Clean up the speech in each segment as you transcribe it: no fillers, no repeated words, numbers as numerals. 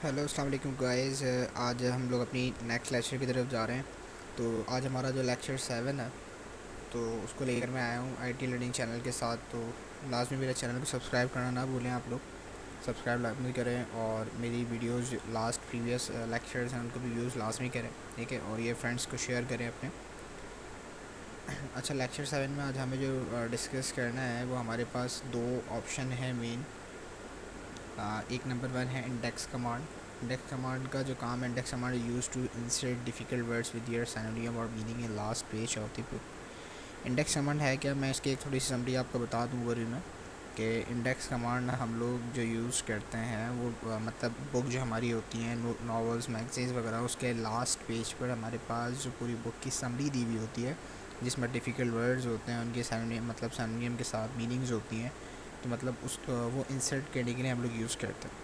Hello अस्सलाम वालेकुम guys. आज हम लोग अपनी नेक्स्ट लेक्चर की तरफ जा रहे हैं। तो आज हमारा जो लेक्चर 7 है तो उसको लेकर मैं आया हूँ आईटी लर्निंग चैनल के साथ। तो लाजमी मेरे चैनल को सब्सक्राइब करना ना भूलें आप लोग। सब्सक्राइब लाजमी करें और मेरी वीडियोस लास्ट प्रीवियस लेक्चर्स हैं उनको भी व्यूज़ लाजमी करें, ठीक है। और ये फ्रेंड्स को शेयर करें अपने। अच्छा, लेक्चर 7 में आज हमें जो डिस्कस करना है वो हमारे पास दो ऑप्शन है मेन। एक नंबर 1 है इंडेक्स कमांड। इंडेक्स कमांड का जो काम है, index command use to insert difficult words with their synonym और meaning in last page of the book. Index command है क्या, मैं इसकी एक थोड़ी सी समरी आपको बता दूँ ओवरव्यू में कि इंडेक्स कमांड हम लोग जो यूज़ करते हैं वो मतलब बुक जो हमारी होती हैं नॉवेल्स मैगज़ीन्स वगैरह, उसके लास्ट पेज पर हमारे पास जो पूरी बुक की समरी दी हुई होती है जिसमें डिफ़िकल्ट वर्ड्स होते हैं, उनके सिनोनिम मतलब सिनोनिम के साथ मीनिंग्स होती हैं। तो मतलब उस वो इंसर्ट करने के लिए हम लोग यूज़ करते हैं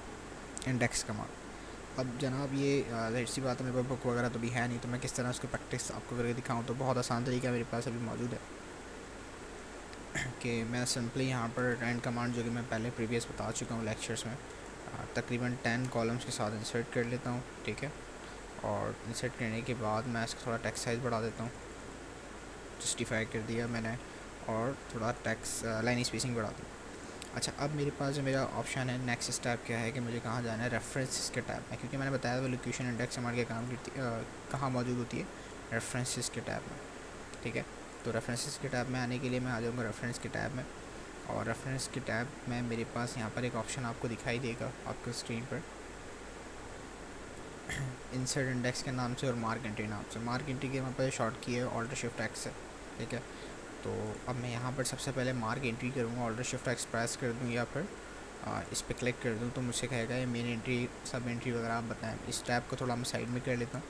इंडेक्स कमांड। अब जनाब ये ज़ाहिर सी बात है, मेरे पास बुक वगैरह तो भी है नहीं, तो मैं किस तरह उसकी प्रैक्टिस आपको करके दिखाऊँ। तो बहुत आसान तरीका मेरे पास अभी मौजूद है कि मैं सिंपली यहाँ पर रैंड कमांड जो कि मैं पहले प्रीवियस बता चुका हूँ लेक्चर्स में, तकरीबन 10 कॉलम्स के साथ इंसर्ट कर लेता हूँ, ठीक है। और इंसर्ट करने के बाद मैं इसका थोड़ा टेक्स्ट साइज़ बढ़ा देता हूँ, जस्टिफाई कर दिया मैंने, और थोड़ा टेक्स्ट लाइन स्पेसिंग बढ़ा दी। अच्छा, अब मेरे पास जो मेरा ऑप्शन है नेक्स्ट स्टेप क्या है कि मुझे कहाँ जाना है, रेफरेंसेस के टैब में, क्योंकि मैंने बताया था लोकेशन इंडेक्स हमारे क्या काम करती कहाँ मौजूद होती है, रेफरेंसेस के टैब में, ठीक है। तो रेफरेंसेस के टैब में आने के लिए मैं आ जाऊँगा रेफरेंस के टैब में, और रेफरेंस के टैब में मेरे पास यहाँ पर एक ऑप्शन आपको दिखाई देगा आपको स्क्रीन पर, इंसर्ट इंडेक्स के नाम से और मार्क एंट्री नाम से। मार्क एंट्री के वहाँ पर शॉर्ट की है ऑल्टर शिफ्ट एक्स है, ठीक है। तो अब मैं यहाँ पर सबसे पहले मार्क एंट्री करूँगा, ऑल्टर शिफ्ट एक्स प्रेस कर दूँ या फिर इस पर क्लिक कर दूँ तो मुझसे कहेगा ये मेन एंट्री सब एंट्री वगैरह आप बताएं। इस टैब को थोड़ा मैं साइड में कर लेता हूँ।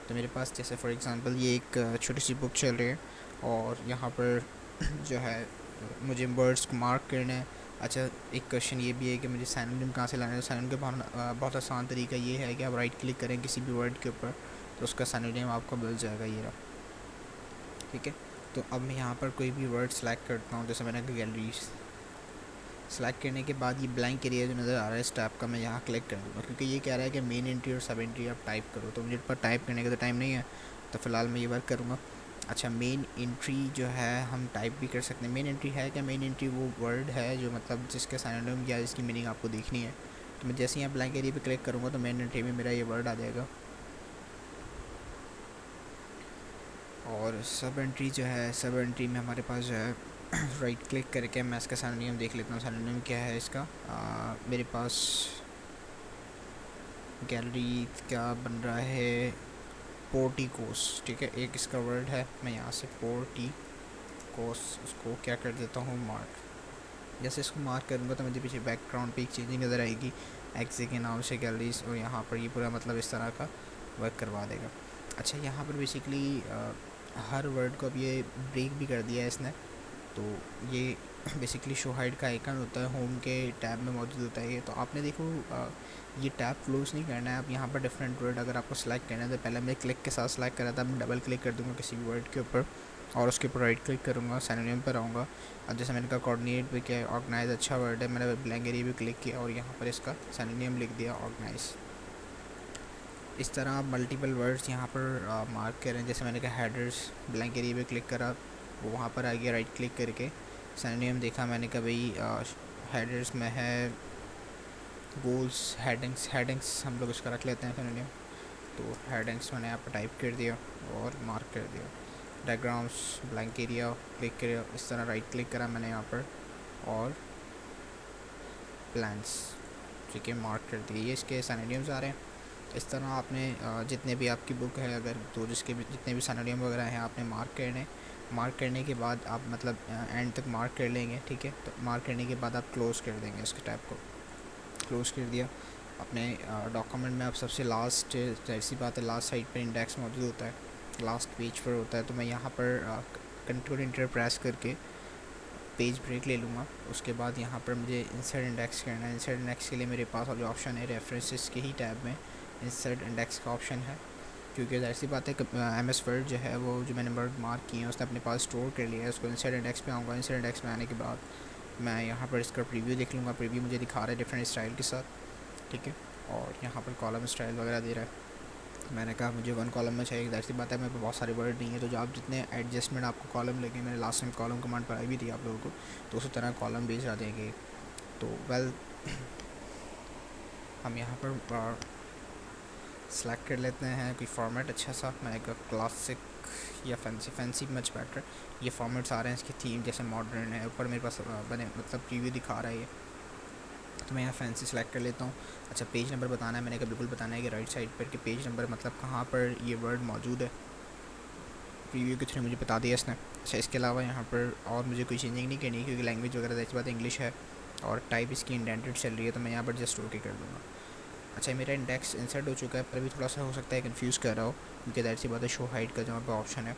तो मेरे पास जैसे फॉर एग्ज़ाम्पल ये एक छोटी सी बुक चल रही है और यहाँ पर जो है मुझे वर्ड्स को मार्क करना है। अच्छा, एक क्वेश्चन ये भी है कि मुझे सिनोनिम कहाँ से लाना है। सिनोनिम का बहुत आसान तरीका ये है कि आप राइट क्लिक करें किसी भी वर्ड के ऊपर तो उसका सिनोनिम आपको मिल जाएगा, ये रहा, ठीक है। तो अब मैं यहाँ पर कोई भी वर्ड सेलेक्ट करता हूँ, जैसे मैंने गैलरी सेलेक्ट करने के बाद ये ब्लैंक एरिया जो नज़र आ रहा है इस टैब का, मैं यहाँ क्लिक कर दूँगा क्योंकि ये कह रहा है कि मेन एंट्री और सब एंट्री आप टाइप करो। तो मुझे पर टाइप करने का तो टाइम नहीं है, तो फ़िलहाल मैं ये वर्क करूँगा। अच्छा, मेन एंट्री जो है हम टाइप भी कर सकते हैं। मेन एंट्री है क्या, मेन एंट्री वो वर्ड है जो मतलब जिसके सिनोनिम या जिसकी मीनिंग आपको देखनी है। तो मैं जैसे यहाँ ब्लैंक एरिया पे क्लिक करूँगा तो मेन एंट्री में मेरा ये वर्ड आ जाएगा। और सब एंट्री जो है, सब एंट्री में हमारे पास जो है राइट क्लिक करके मैं इसका सिनोनिम देख लेता हूँ। सिनोनिम क्या है इसका, मेरे पास गैलरी क्या बन रहा है, पोर्टिकोस, ठीक है। एक इसका वर्ड है, मैं यहाँ से पोर्टिकोस उसको क्या कर देता हूँ मार्क। जैसे इसको मार्क करूँगा तो मुझे पीछे बैकग्राउंड पे एक चेंजिंग नज़र आएगी एक्से के नाम से गैलरीज, और यहाँ पर ये पूरा मतलब इस तरह का वर्क करवा देगा। अच्छा, यहाँ पर बेसिकली हर वर्ड को अब ये ब्रेक भी कर दिया है इसने। तो ये बेसिकली शो हाइड का आइकन होता है, होम के टैब में मौजूद होता है ये। तो आपने देखो ये टैब क्लोज नहीं करना है। आप यहाँ पर डिफरेंट वर्ड अगर आपको सेलेक्ट करना है तो पहले मैं क्लिक के साथ सेलेक्ट करा था, मैं डबल क्लिक कर दूँगा किसी भी वर्ड के ऊपर और उसके ऊपर राइट क्लिक करूँगा, सिनोनिम पर आऊँगा। अब जैसे मैंने कहा कोऑर्डिनेट पे क्या है, ऑर्गेनाइज अच्छा वर्ड है, मैंने ब्लैंक एरिया पे क्लिक किया और यहाँ पर इसका सिनोनिम लिख दिया ऑर्गेनाइज। इस तरह आप मल्टीपल वर्ड्स यहाँ पर मार्क करें। जैसे मैंने कहा हेडर्स, ब्लैंक एरिया पे क्लिक करा वो वहाँ पर आ गया, राइट क्लिक करके सिनोनिम देखा मैंने कहा भाई हेडर्स में है गोल्स, हेडिंग्स, हेडिंग्स हम लोग उसका रख लेते हैं सिनोनिम। तो हेडिंग्स मैंने यहाँ पर टाइप कर दिया और मार्क कर दिया। डायग्राम्स, ब्लैंक एरिया क्लिक किया, इस तरह राइट क्लिक करा मैंने यहाँ पर और प्लान्स, ठीक है, मार्क कर दिए। ये इसके सिनोनिम्स आ रहे हैं। इस तरह आपने जितने भी आपकी बुक है अगर तो जिसके भी जितने भी सिनोनिम वगैरह हैं आपने मार्क करने। मार्क करने के बाद आप मतलब एंड तक मार्क कर लेंगे, ठीक है। तो मार्क करने के बाद आप क्लोज़ कर देंगे इसके टैब को, क्लोज़ कर दिया। अपने डॉक्यूमेंट में आप सबसे लास्ट, ऐसी बात है लास्ट साइड पर इंडेक्स मौजूद होता है, लास्ट पेज पर होता है। तो मैं यहाँ पर कंट्रोल इंटर प्रेस करके पेज ब्रेक ले लूँगा। उसके बाद यहाँ पर मुझे इंसर्ट इंडेक्स करना है। इंसर्ट इंडेक्स के लिए मेरे पास जो ऑप्शन है रेफरेंसेस के ही टैब में इंसर्ट इंडेक्स का ऑप्शन है, क्योंकि ऐसी बात है कि MS वर्ड जो है वो जो मैंने वर्ड मार्क किए हैं उसने अपने पास स्टोर कर लिया है। उसको इंसर्ट इंडेक्स पे आऊँगा। इंसर्ट इंडेक्स में आने के बाद मैं यहाँ पर इसका प्रीव्यू देख लूँगा। प्रीव्यू मुझे दिखा रहा है डिफरेंट स्टाइल के साथ, ठीक है। और यहाँ पर कॉलम स्टाइल वगैरह दे रहा है। मैंने कहा मुझे 1 कॉलम में चाहिए, ज़ाहिर सी बात है मेरे पे बहुत सारे वर्ड नहीं है, तो जो आप जितने एडजस्टमेंट आपको कॉलम लगे, मैंने लास्ट टाइम कॉलम कमांड पढ़ाई भी थी आप लोगों को, तो उसी तरह कॉलम भेज देंगे। तो वेल हम यहाँ पर सेलेक्ट कर लेते हैं कोई फॉर्मेट अच्छा सा। मैंने कहा क्लासिक या फैंसी मच बेटर। ये फॉर्मेट्स आ रहे हैं इसकी थीम, जैसे मॉडर्न है, ऊपर मेरे पास बने मतलब प्रीव्यू दिखा रहा है ये, तो मैं यहाँ फैंसी सेलेक्ट कर लेता हूँ। अच्छा, पेज नंबर बताना है, मैंने कहा बिल्कुल बताना है कि राइट साइड पर कि पेज नंबर मतलब कहाँ पर ये वर्ड मौजूद है, प्रीव्यू के थ्रू मुझे बता दिया इसने। अच्छा, इसके अलावा यहाँ पर और मुझे कोई चेंजिंग नहीं करनी क्योंकि लैंग्वेज वगैरह ऐसी बात इंग्लिश है और टाइप इसकी इंडेंटेड चल रही है, तो मैं यहाँ पर जस्ट ओके कर दूँगा। अच्छा, मेरा इंडेक्स इंसर्ट हो चुका है, पर भी थोड़ा सा हो सकता है कंफ्यूज़ कर रहा हो क्योंकि ज़ाहिर सी बात है शो हाइट का जहाँ पर ऑप्शन है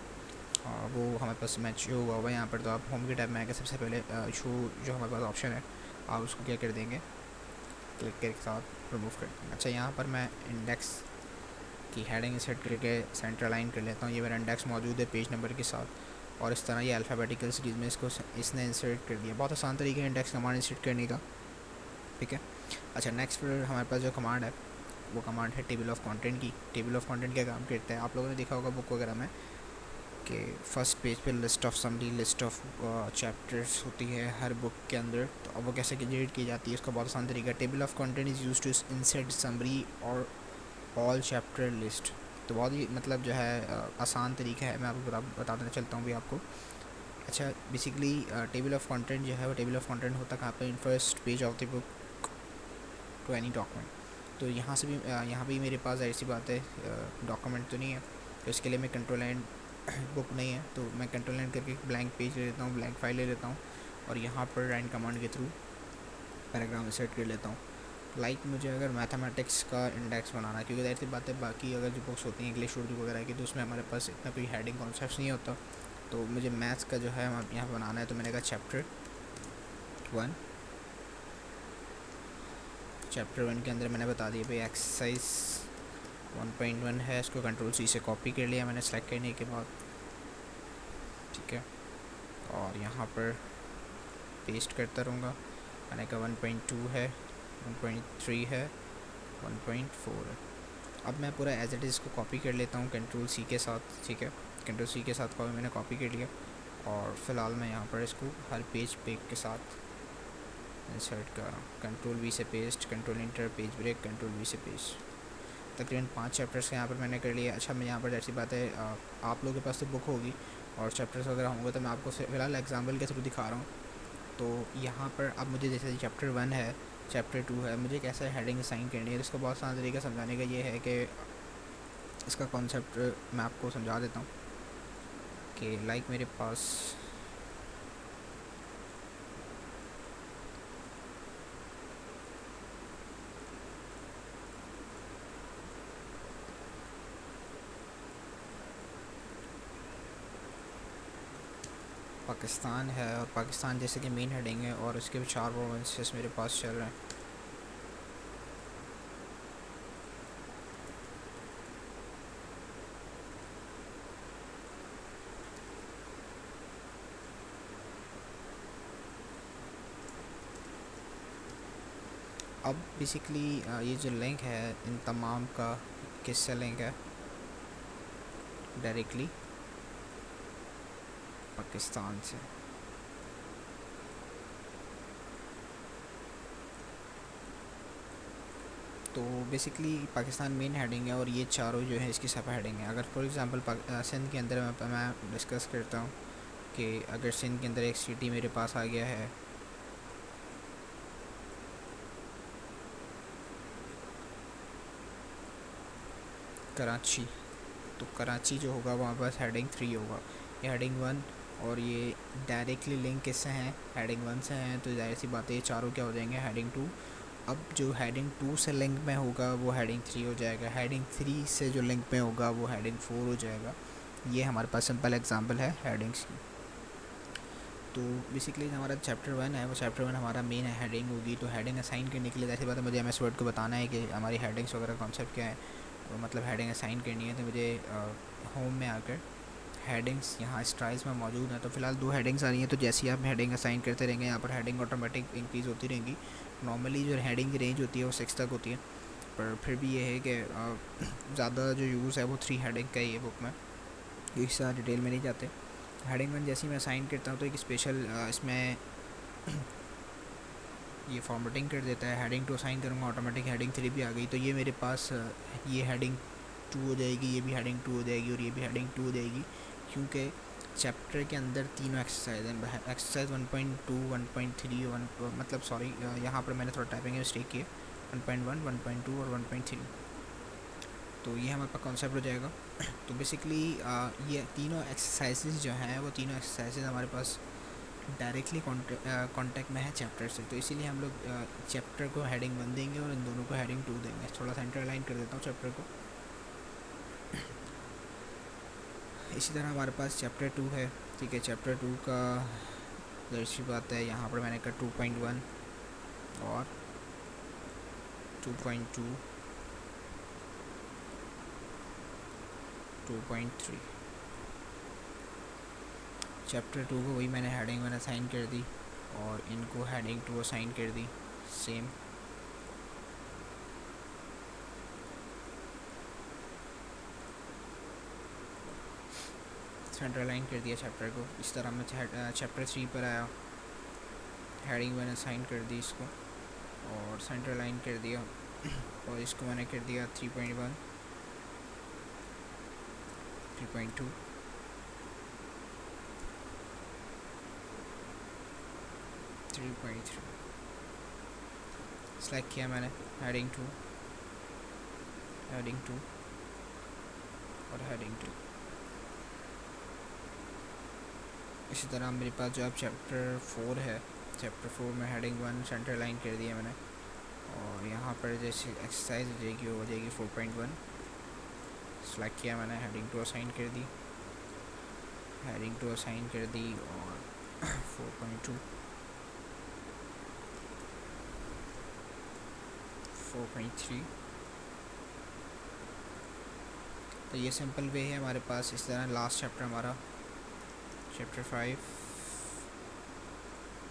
वो हमारे पास मैच हुआ हुआ है यहाँ पर। तो आप होम के टैब में आकर सबसे पहले शो जो हमारे पास ऑप्शन है आप उसको क्या कर देंगे, क्लिक के साथ रिमूव कर देंगे। अच्छा, यहाँ पर मैं इंडेक्स की हेडिंग सेट करके सेंटर लाइन कर लेता हूँ। ये मेरा इंडेक्स मौजूद है पेज नंबर के साथ, और इस तरह ये अल्फ़ाबेटिकल सीरीज़ में इसको इसने इंसर्ट कर दिया। बहुत आसान तरीके है इंडेक्स कमांड इंसर्ट करने का, ठीक है। अच्छा, नेक्स्ट फिर हमारे पास जो कमांड है वो कमांड है टेबल ऑफ कंटेंट की। टेबल ऑफ कंटेंट क्या काम करता है, आप लोगों ने देखा होगा बुक वगैरह में कि फर्स्ट पेज पे list of summary, list of chapters होती है हर बुक के अंदर, तो अब वो कैसे जनरेट की जाती है इसका बहुत आसान तरीका। Table of content is use to insert summary और ऑल चैप्टर लिस्ट। तो बहुत ही मतलब जो है आसान तरीका है, मैं आपको बताना चलता हूँ भी आपको। अच्छा, बेसिकली टेबल ऑफ कंटेंट जो है वो टेबल ऑफ कंटेंट होता कहाँ पर, in first page of the book to any document. तो यहाँ से भी यहाँ भी मेरे पास ऐसी बात है डॉक्यूमेंट तो नहीं है, तो इसके लिए मैं कंट्रोल एंड बुक नहीं है तो मैं कंट्रोल एंड करके ब्लैंक पेज ले लेता हूँ, ब्लैंक फाइल ले लेता हूँ, और यहाँ पर रैंड कमांड के थ्रू पैराग्राफ सेट कर लेता हूँ। लाइक मुझे अगर मैथमेटिक्स का इंडेक्स बनाना है, क्योंकि ऐसी बात है बाकी अगर जो बुक्स होती हैं इंग्लिश उर्दू वगैरह की, तो उसमें हमारे पास इतना कोई हेडिंग कॉन्सेप्ट नहीं होता, तो मुझे मैथ्स का जो है यहाँ बनाना है। तो मैंने कहा चैप्टर 1 के अंदर मैंने बता दिया भाई एक्सरसाइज 1.1 है, इसको कंट्रोल सी से कॉपी कर लिया मैंने सेलेक्ट करने के बाद, ठीक है, और यहाँ पर पेस्ट करता रहूँगा। मैंने कहा 1.2 है, 1.3 है, 1.4 है। अब मैं पूरा एज इट इज़ को कॉपी कर लेता हूँ कंट्रोल सी के साथ, ठीक है, कंट्रोल सी के साथ मैंने कॉपी कर लिया, और फ़िलहाल मैं यहाँ पर इसको हर पेज के साथ इंसर्ट कर रहा हूँ। कंट्रोल वी से पेस्ट, control enter, page break, control V से पेस्ट। तकरीबन 5 चैप्टर्स यहाँ पर मैंने कर लिया। अच्छा, मैं यहाँ पर जैसी बात है आप लोगों के पास तो बुक होगी और चैप्टर्स वगैरह होंगे, तो मैं आपको फ़िलहाल एग्जाम्पल के थ्रू दिखा रहा हूँ। तो यहाँ पर अब मुझे जैसे चैप्टर 1 है, चैप्टर 2 है, मुझे कैसे हेडिंग असाइन करनी है, तो इसको बहुत आसान तरीका समझाने का ये है कि इसका कॉन्सेप्ट मैं आपको समझा देता हूँ कि लाइक मेरे पास पाकिस्तान है, और पाकिस्तान जैसे कि मेन हेडिंग है, और उसके 4 प्रोविंसेस मेरे पास चल रहे हैं। अब बेसिकली ये जो लिंक है इन तमाम का किससे लिंक है, डायरेक्टली पाकिस्तान से। तो बेसिकली पाकिस्तान मेन हेडिंग है और ये चारों जो है इसकी सब हेडिंग है। अगर फॉर एग्जांपल सिंध के अंदर मैं डिस्कस करता हूँ कि अगर सिंध के अंदर एक सिटी मेरे पास आ गया है, कराची, तो कराची जो होगा वहाँ पर हेडिंग 3 होगा, ये हेडिंग 1, और ये डायरेक्टली लिंक किससे हैं, हेडिंग 1 से हैं, तो जाहिर सी बात है ये चारों क्या हो जाएंगे, हेडिंग 2। अब जो हेडिंग 2 से लिंक में होगा वो हेडिंग 3 हो जाएगा, हेडिंग 3 से जो लिंक में होगा वो हेडिंग 4 हो जाएगा। ये हमारे पास सिंपल एग्जांपल है हेडिंग्स की। तो बेसिकली हमारा चैप्टर 1 है, वो चैप्टर 1 हमारा मेन हेडिंग होगी। तो हेडिंग असाइन करने के लिए ऐसी बात है मुझे एमएस वर्ड को बताना है कि हमारी हेडिंग्स वगैरह कॉन्सेप्ट क्या है, मतलब हेडिंग असाइन करनी है। तो मुझे होम में आकर हेडिंग्स यहाँ स्टाइल्स में मौजूद है, तो फिलहाल 2 हेडिंग्स आ रही हैं। तो जैसे ही आप हेडिंग असाइन करते रहेंगे यहाँ पर हेडिंग ऑटोमेटिक इंक्रीज़ होती रहेंगी। नॉर्मली जो हेडिंग की रेंज होती है वो 6 तक होती है, पर फिर भी ये है कि ज़्यादा जो यूज़ है वो 3 हेडिंग का ही है बुक में, इस सारा डिटेल में नहीं जाते। हेडिंग 1 जैसे ही मैं असाइन करता हूँ तो एक स्पेशल इसमें ये फॉर्मेटिंग कर देता है। हेडिंग 2 असाइन करूँगा, ऑटोमेटिक हेडिंग 3 भी आ गई, तो ये मेरे पास ये हेडिंग 2 हो जाएगी, ये भी हेडिंग 2 हो जाएगी और ये भी हेडिंग 2 हो जाएगी, क्योंकि चैप्टर के अंदर तीनों एक्सरसाइज हैं। एक्सरसाइज 1.2, 1.3, मतलब सॉरी यहाँ पर मैंने थोड़ा टाइपिंग मिस्टेक की है, 1.1, 1.2 और 1.3। तो ये हमारे पास कॉन्सेप्ट हो जाएगा। तो बेसिकली ये तीनों एक्सरसाइजेज जो हैं वो तीनों एक्सरसाइजेज हमारे पास डायरेक्टली कांटेक्ट में है चैप्टर से, तो इसीलिए हम लोग चैप्टर को हेडिंग 1 देंगे और इन दोनों को हेडिंग 2 देंगे। थोड़ा सा इंटरलाइन कर देता हूँ चैप्टर को। इसी तरह हमारे पास चैप्टर 2 है, ठीक है। चैप्टर 2 का दर्शी बात है, यहाँ पर मैंने कहा 2.1 और 2.2, 2.3। चैप्टर 2 को वही मैंने हेडिंग 1 असाइन कर दी और इनको हेडिंग 2 असाइन कर दी सेम। सेंटर लाइन कर दिया चैप्टर को। इस तरह मैं चैप्टर 3 पर आया, हेडिंग 1 असाइन कर दी इसको और सेंटर लाइन कर दिया और इसको मैंने कर दिया 3.1, 3.2, 3.3 सेलेक्ट किया मैंने, हेडिंग 2, हेडिंग 2 और हेडिंग 2। इसी तरह मेरे पास जो अब चैप्टर 4 है, चैप्टर 4 में हेडिंग 1 सेंटर लाइन कर दिया मैंने और यहाँ पर जैसे एक्सरसाइज हो जाएगी वो हो जाएगी 4.1, सेलेक्ट किया मैंने, हेडिंग 2 असाइन कर दी, हेडिंग 2 असाइन कर दी और 4.2, 4.3। तो ये सिंपल वे है हमारे पास। इस तरह लास्ट चैप्टर हमारा चैप्टर 5,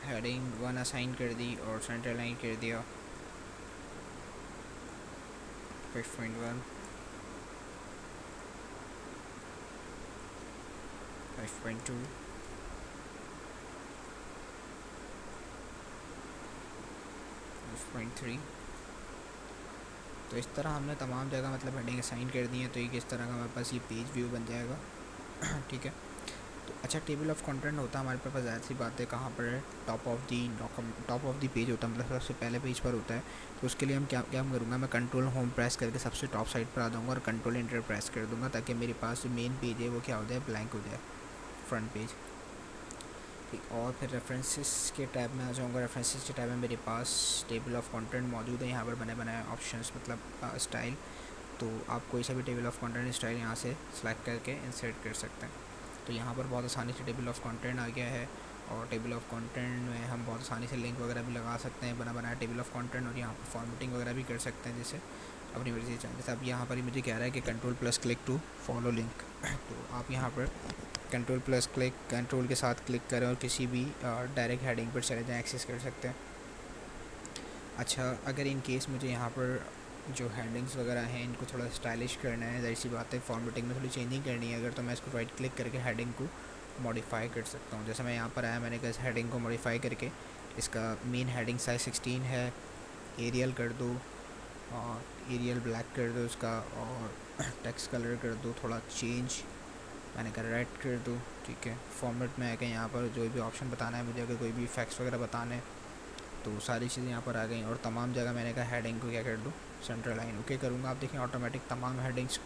हेडिंग 1 असाइन कर दी और सेंटर लाइन कर दिया 5.1, 5.2, 5.3। तो इस तरह हमने तमाम जगह मतलब हेडिंग असाइन कर दी है। तो ये किस तरह का हमारे पास ये पेज व्यू बन जाएगा, ठीक है। तो अच्छा, टेबल ऑफ कंटेंट होता है हमारे पास, ज़ाहिर सी बात है कहाँ पर है, टॉप ऑफ दी पेज होता है, मतलब सबसे पहले पेज पर होता है। तो उसके लिए हम क्या करूँगा, मैं कंट्रोल होम प्रेस करके सबसे टॉप साइड पर आ जाऊँगा और कंट्रोल एंटर प्रेस कर दूँगा, ताकि मेरे पास जो मेन पेज है वो क्या हो जाए, ब्लैंक हो जाए, फ्रंट पेज, ठीक। और फिर रेफरेंसेस के टैब में आ जाऊँगा। रेफरेंसेस के टैब में मेरे पास टेबल ऑफ कंटेंट मौजूद है, यहाँ पर बने बनाए ऑप्शंस, मतलब स्टाइल। तो आप कोई सा भी टेबल ऑफ कंटेंट स्टाइल यहाँ से सेलेक्ट करके इंसर्ट कर सकते हैं। तो यहाँ पर बहुत आसानी से टेबल ऑफ कंटेंट आ गया है और टेबल ऑफ कंटेंट में हम बहुत आसानी से लिंक वगैरह भी लगा सकते हैं, बना बनाया टेबल ऑफ कंटेंट, और यहाँ पर फॉर्मेटिंग वगैरह भी कर सकते हैं जैसे अपनी मर्जी से। जैसे अब यहाँ पर ही मुझे कह रहा है कि control plus click to follow link, तो आप यहाँ पर कंट्रोल प्लस क्लिक, कंट्रोल के साथ क्लिक करें और किसी भी डायरेक्ट हेडिंग पर चले जाएँ, एक्सेस कर सकते हैं। अच्छा, अगर इन केस मुझे यहाँ पर जो हेडिंग्स वगैरह हैं इनको थोड़ा स्टाइलिश करना है, जाहिर सी बात है फॉर्मेटिंग में थोड़ी चेंजिंग करनी है अगर, तो मैं इसको राइट क्लिक करके हेडिंग को मॉडिफाई कर सकता हूँ। जैसे मैं यहाँ पर आया, मैंने कहा हेडिंग को मॉडिफाई करके इसका मेन हेडिंग साइज 16 है, एरियल कर दो और एरियल ब्लैक कर दो इसका, और टेक्स्ट कलर कर दो थोड़ा चेंज, मैंने कहा रेड कर दो, ठीक है। फॉर्मेट में आके यहाँ पर जो भी ऑप्शन बताना है मुझे, अगर कोई भी इफेक्ट्स वगैरह बताने हैं तो सारी चीज़ें यहाँ पर आ गई। और तमाम जगह मैंने कहा हेडिंग को क्या कर दूँ, सेंटर लाइन ओके करूँगा, आप देखें ऑटोमेटिक तमाम हेडिंग्स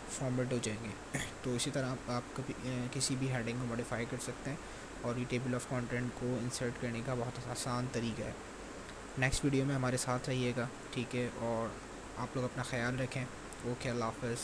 फॉर्मेट हो जाएंगे। तो इसी तरह आप कभी किसी भी हेडिंग को मॉडिफाई कर सकते हैं और ये टेबल ऑफ कंटेंट को इंसर्ट करने का बहुत आसान तरीका है। नेक्स्ट वीडियो में हमारे साथ रहिएगा, ठीक है, और आप लोग अपना ख्याल रखें। ओके, अल्लाह हाफ़िज़।